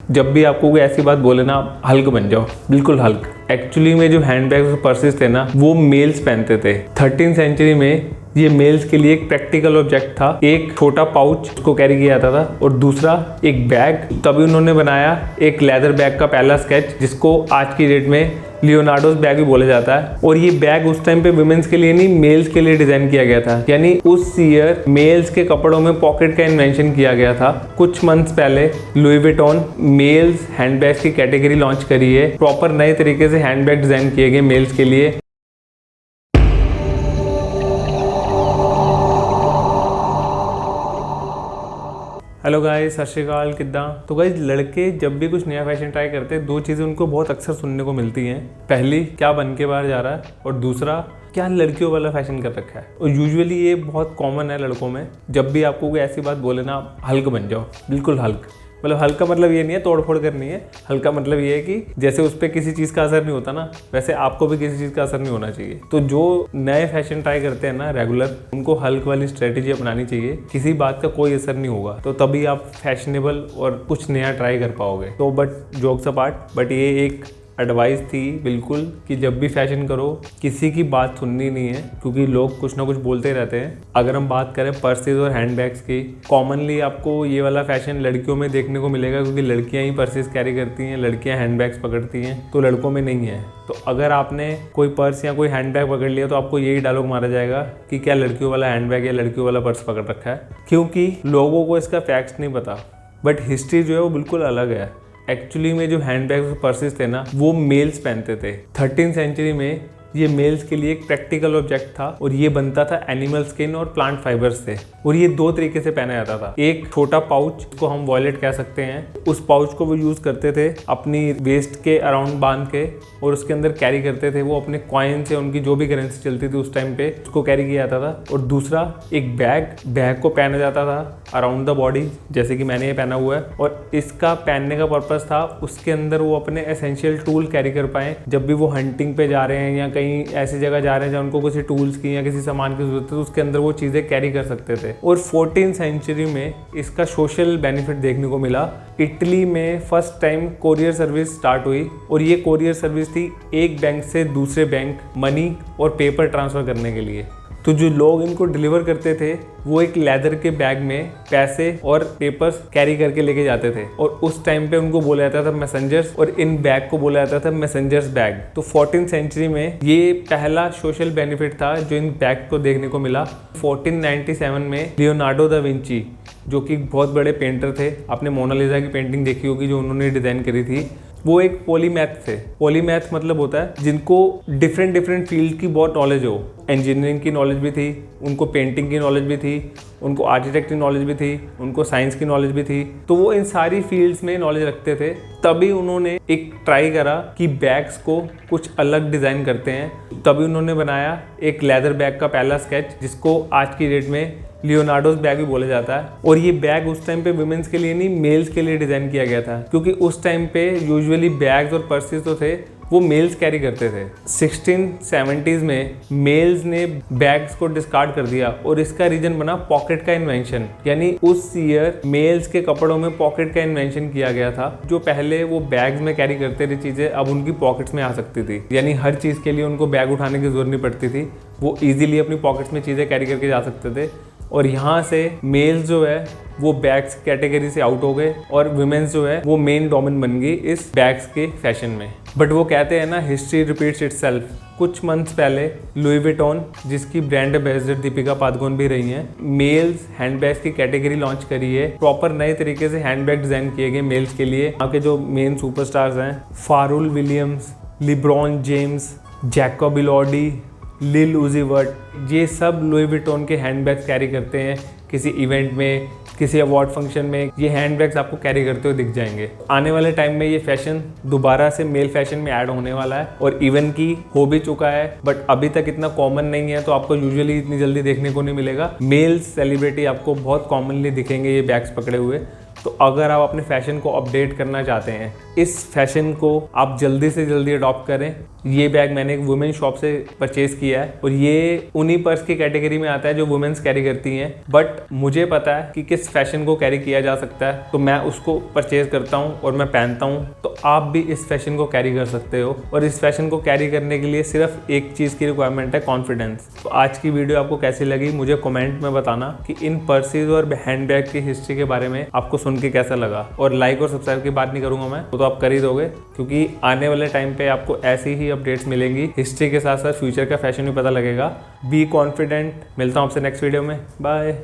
जब भी आपको कोई ऐसी बात बोले ना, आप हल्क बन जाओ, बिल्कुल हल्क। एक्चुअली में जो हैंडबैग्स और पर्सेस थे ना, वो मेल्स पहनते थे। 13th सेंचुरी में ये मेल्स के लिए एक प्रैक्टिकल ऑब्जेक्ट था। एक छोटा पाउच को कैरी किया जाता था और दूसरा एक बैग। तभी उन्होंने बनाया एक लेदर बैग का पहला स्केच, जिसको आज की डेट में लियोनार्डोस बैग भी बोला जाता है। और ये बैग उस टाइम पे वुमेन्स के लिए नहीं, मेल्स के लिए डिजाइन किया गया था। यानी उस ईयर मेल्स के कपड़ों में पॉकेट का इन्वेंशन किया गया था। कुछ मंथ्स पहले लुई विटॉन मेल्स हैंडबैग्स की कैटेगरी लॉन्च करी है। प्रॉपर नए तरीके से हैंडबैग डिजाइन किए गए मेल्स के लिए। हेलो गाइस, सत श्री अकाल, किद्दां। तो गाइस, लड़के जब भी कुछ नया फैशन ट्राई करते हैं, दो चीज़ें उनको बहुत अक्सर सुनने को मिलती हैं। पहली, क्या बन के बाहर जा रहा है, और दूसरा, क्या लड़कियों वाला फैशन कर रखा है। और यूजुअली ये बहुत कॉमन है लड़कों में। जब भी आपको कोई ऐसी बात बोले ना, आप हल्क बन जाओ, बिल्कुल हल्क। मतलब हल्का मतलब ये नहीं है तोड़ फोड़ करनी है। हल्का मतलब ये है कि जैसे उस पर किसी चीज़ का असर नहीं होता ना, वैसे आपको भी किसी चीज़ का असर नहीं होना चाहिए। तो जो नए फैशन ट्राई करते हैं ना रेगुलर, उनको हल्क वाली स्ट्रेटेजी अपनानी चाहिए। किसी बात का कोई असर नहीं होगा, तो तभी आप फैशनेबल और कुछ नया ट्राई कर पाओगे। तो बट जोक्स अपार्ट, बट ये एक एडवाइस थी बिल्कुल कि जब भी फैशन करो, किसी की बात सुननी नहीं है, क्योंकि लोग कुछ ना कुछ बोलते रहते हैं। अगर हम बात करें पर्सेज और हैंडबैग्स की, कॉमनली आपको ये वाला फैशन लड़कियों में देखने को मिलेगा, क्योंकि लड़कियां ही पर्सेज कैरी करती हैं, लड़कियां हैंडबैग्स पकड़ती हैं, तो लड़कों में नहीं है। तो अगर आपने कोई पर्स या कोई हैंडबैग पकड़ लिया, तो आपको यही डायलॉग मारा जाएगा कि क्या लड़कियों वाला हैंडबैग या लड़कियों वाला पर्स पकड़ रखा है, क्योंकि लोगों को इसका फैक्ट्स नहीं पता। बट हिस्ट्री जो है वो बिल्कुल अलग है। एक्चुअली में जो हैंडबैग्स और पर्सेस थे ना, वो मेल्स पहनते थे। 13th सेंचुरी में ये मेल्स के लिए एक प्रैक्टिकल ऑब्जेक्ट था, और ये बनता था एनिमल स्किन और प्लांट फाइबर्स से। और ये दो तरीके से पहना जाता था। एक छोटा पाउच, को हम वॉलेट कह सकते हैं, उस पाउच को वो यूज करते थे अपनी वेस्ट के अराउंड बांध के, और उसके अंदर कैरी करते थे वो अपने कॉइन से, उनकी जो भी करेंसी चलती थी उस टाइम पे, उसको कैरी किया जाता था। और दूसरा एक बैग को पहना जाता था अराउंड द बॉडी, जैसे कि मैंने ये पहना हुआ है। और इसका पहनने का पर्पस था उसके अंदर वो अपने एसेंशियल टूल कैरी कर पाए। जब भी वो हंटिंग पे जा रहे हैं या कहीं ऐसी जगह जा रहे हैं जहाँ उनको किसी टूल्स की या किसी सामान की जरूरत है, तो उसके अंदर वो चीज़ें कैरी कर सकते थे। और 14th सेंचुरी में इसका सोशल बेनिफिट देखने को मिला। इटली में first time courier service start हुई, और ये कोरियर सर्विस थी एक बैंक से दूसरे बैंक मनी और पेपर ट्रांसफ़र करने के लिए। तो जो लोग इनको डिलीवर करते थे, वो एक लेदर के बैग में पैसे और पेपर्स कैरी करके लेके जाते थे, और उस टाइम पे उनको बोला जाता था मैसेंजर्स, और इन बैग को बोला जाता था मैसेंजर्स बैग। तो 14th सेंचुरी में ये पहला सोशल बेनिफिट था जो इन बैग को देखने को मिला। 1497 में लियोनार्डो दा विंची, जो कि बहुत बड़े पेंटर थे, आपने मोनालिसा की पेंटिंग देखी होगी जो उन्होंने डिज़ाइन करी थी, वो एक पॉलीमैथ थे। पॉलीमैथ मतलब होता है जिनको डिफरेंट फील्ड की बहुत नॉलेज हो। इंजीनियरिंग की नॉलेज भी थी उनको, पेंटिंग की नॉलेज भी थी उनको, आर्किटेक्ट की नॉलेज भी थी उनको, साइंस की नॉलेज भी थी। तो वो इन सारी फील्ड्स में नॉलेज रखते थे। तभी उन्होंने एक ट्राई करा कि बैग्स को कुछ अलग डिज़ाइन करते हैं। तभी उन्होंने बनाया एक लेदर बैग का पहला स्केच, जिसको आज की डेट में लियोनार्डोस बैग भी बोला जाता है। और ये बैग उस टाइम पे वुमेन्स के लिए नहीं, मेल्स के लिए डिज़ाइन किया गया था, क्योंकि उस टाइम पे यूजुअली बैग्स और पर्सेस तो थे वो मेल्स कैरी करते थे। 1670s में मेल्स ने बैग्स को डिस्कार्ड कर दिया, और इसका रीजन बना पॉकेट का इन्वेंशन। यानी उस ईयर मेल्स के कपड़ों में पॉकेट का इन्वेंशन किया गया था। जो पहले वो बैग्स में कैरी करते थे चीज़ें, अब उनकी पॉकेट्स में आ सकती थी। यानी हर चीज़ के लिए उनको बैग उठाने की जरूरत नहीं पड़ती थी, वो ईजिली अपनी पॉकेट्स में चीज़ें कैरी करके जा सकते थे। और यहाँ से मेल्स जो है वो बैग्स कैटेगरी से आउट हो गए, और वुमेन्स जो है वो मेन डोमेन बन गई इस बैग्स के फैशन में। बट वो कहते हैं ना, हिस्ट्री रिपीट्स इटसेल्फ। कुछ मंथ्स पहले लुई विटॉन, जिसकी ब्रांड एम्बेसडर दीपिका पादुकोण भी रही हैं, मेल्स हैंडबैग्स की कैटेगरी लॉन्च करी है। प्रॉपर नए तरीके से हैंडबैग डिजाइन किए गए मेल्स के लिए। यहाँ के जो मेन सुपरस्टार्स हैं, फारूल विलियम्स, लिब्रॉन जेम्स, जैकब इलॉडी, लिल उजी वर्ट, ये सब लुई विटॉन के हैंडबैग्स कैरी करते हैं। किसी इवेंट में, किसी अवार्ड फंक्शन में ये हैंडबैग्स आपको कैरी करते हुए दिख जाएंगे। आने वाले टाइम में ये फैशन दोबारा से मेल फैशन में ऐड होने वाला है, और इवन की हो भी चुका है, बट अभी तक इतना कॉमन नहीं है, तो आपको यूजुअली इतनी जल्दी देखने को नहीं मिलेगा। मेल सेलिब्रिटी आपको बहुत कॉमनली दिखेंगे ये बैग्स पकड़े हुए। तो तो अगर आप अपने फैशन को अपडेट करना चाहते हैं, इस फैशन को आप जल्दी से जल्दी अडॉप्ट करें। ये बैग मैंने एक वुमेन शॉप से परचेज किया है और ये उन्हीं पर्स की कैटेगरी में आता है जो वुमेन्स कैरी करती हैं, बट मुझे पता है कि किस फैशन को कैरी किया जा सकता है, तो मैं उसको परचेज करता हूँ और मैं पहनता हूँ। तो आप भी इस फैशन को कैरी कर सकते हो और इस फैशन को कैरी करने के लिए सिर्फ एक चीज़ की रिक्वायरमेंट है, कॉन्फिडेंस। तो आज की वीडियो आपको कैसी लगी मुझे कमेंट में बताना कि इन पर्सेज और हैंडबैग की हिस्ट्री के बारे में आपको सुन के कैसा लगा। और लाइक और सब्सक्राइब की बात नहीं करूंगा मैं, तो आप कर ही दोगे, क्योंकि आने वाले टाइम पे आपको ऐसी ही अपडेट्स मिलेंगी। हिस्ट्री के साथ साथ फ्यूचर का फैशन भी पता लगेगा। Be confident. मिलता हूँ आपसे नेक्स्ट वीडियो में। बाय।